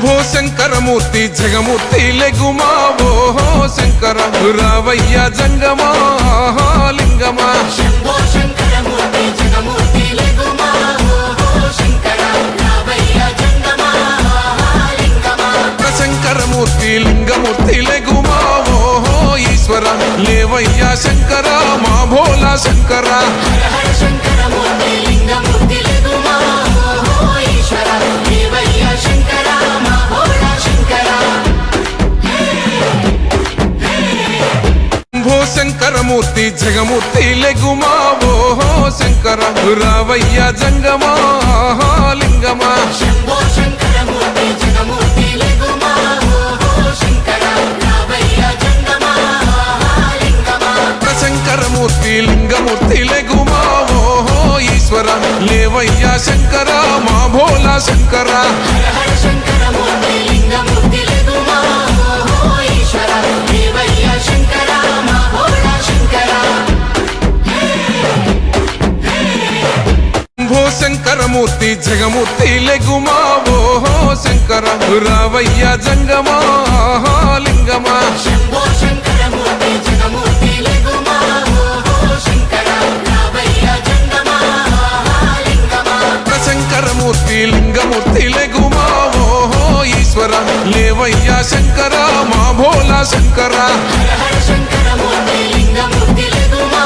భో శంకరమూర్తి జగమూర్తి లెగుమా ఓ శంకర రావయ్య జంగమా లింగమా శంభో శంకరమూర్తి జగమూర్తి లెగుమా ఓ శంకర రావయ్య జంగమా లింగమా శంకరమూర్తి లింగమూర్తి లెగుమా ఓ ఈశ్వర లేవయ్య శంకర మా భోలా శంకర హర హర శంకరమూర్తి లింగమూర్తి లెగుమా ఓ ఈశ్వర దేవయ్య శంకర మా భోళా శంకర భో శంకరమూర్తి జగమూర్తి లెగుమా ఓ శంకర రావయ్య జంగమా లింగమా శంభో శంకరమూర్తి జగమూర్తి లెగుమా ఓ శంకర రావయ్య జంగమా లింగమా శంకరమూర్తి లింగమూర్తి లెగుమా ఓ ఈశ్వర లేవయ్య శంకర మా భోలా శంకర హర హర శంకరమూర్తి లింగమూర్తి లెగుమా ఓ ఈశ్వర దేవయ్య శంకర మా భోళా శంకర భో శంకరమూర్తి జగమూర్తి లెగుమా ఓ శంకర రావయ్య జంగమా లింగమా శంభో శంకరమూర్తి జగమూర్తి లెగుమా ఓ శంకర రావయ్య జంగమా లింగమా శంకరమూర్తి లింగమూర్తి లెగుమా ఓ ఈశ్వర లేవయ్య శంకర మా భోలా శంకర హర హర శంకరమూర్తి లింగమూర్తి లెగుమా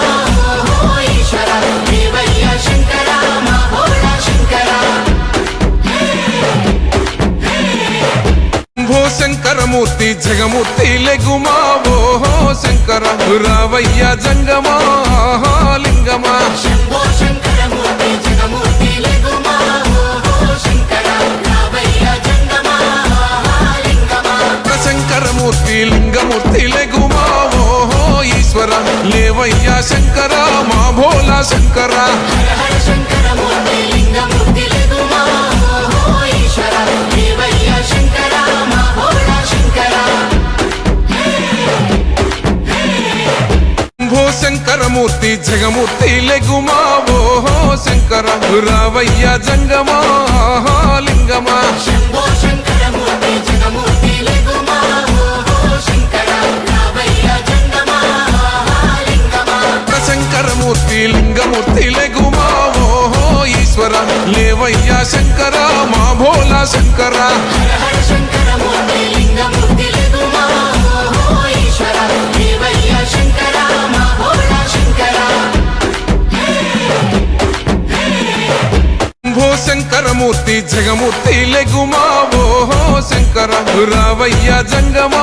ఓ ఈశ్వర దేవయ్య శంకర మా భోళా శంకర భో శంకరమూర్తి జగమూర్తి లెగుమా ఓ శంకర రావయ్య జంగమా లింగమా శంభో శంకరమూర్తి జగమూర్తి లెగుమా ఓ శంకర రావయ్య జంగమా లింగమా శంకరమూర్తి లింగమూర్తి లెగుమా ఓ ఈశ్వర లేవయ్య శంకర మా భోలా శంకర హర హర శంకరమూర్తి లింగమూర్తి లెగుమా ఓ ఈశ్వర దేవయ్య శంకర మా భోళా శంకర భో శంకరమూర్తి జగమూర్తి లెగుమా ఓ శంకర రావయ్య జంగమా లింగమా శంభో శంకరమూర్తి జగమూర్తి లెగుమా ఓ శంకర రావయ్య జంగమా లింగమా శంకరమూర్తి లింగమూర్తి లెగుమా ఓ ఈశ్వర లేవయ్య శంకర మా భోలా శంకర హర హర శంకరమూర్తి లింగమూర్తి లెగుమా ఓ ఈశ్వర దేవయ్య శంకర మా భోళా శంకర భో శంకరమూర్తి జగమూర్తి లెగుమా ఓ శంకర రావయ్య జంగమా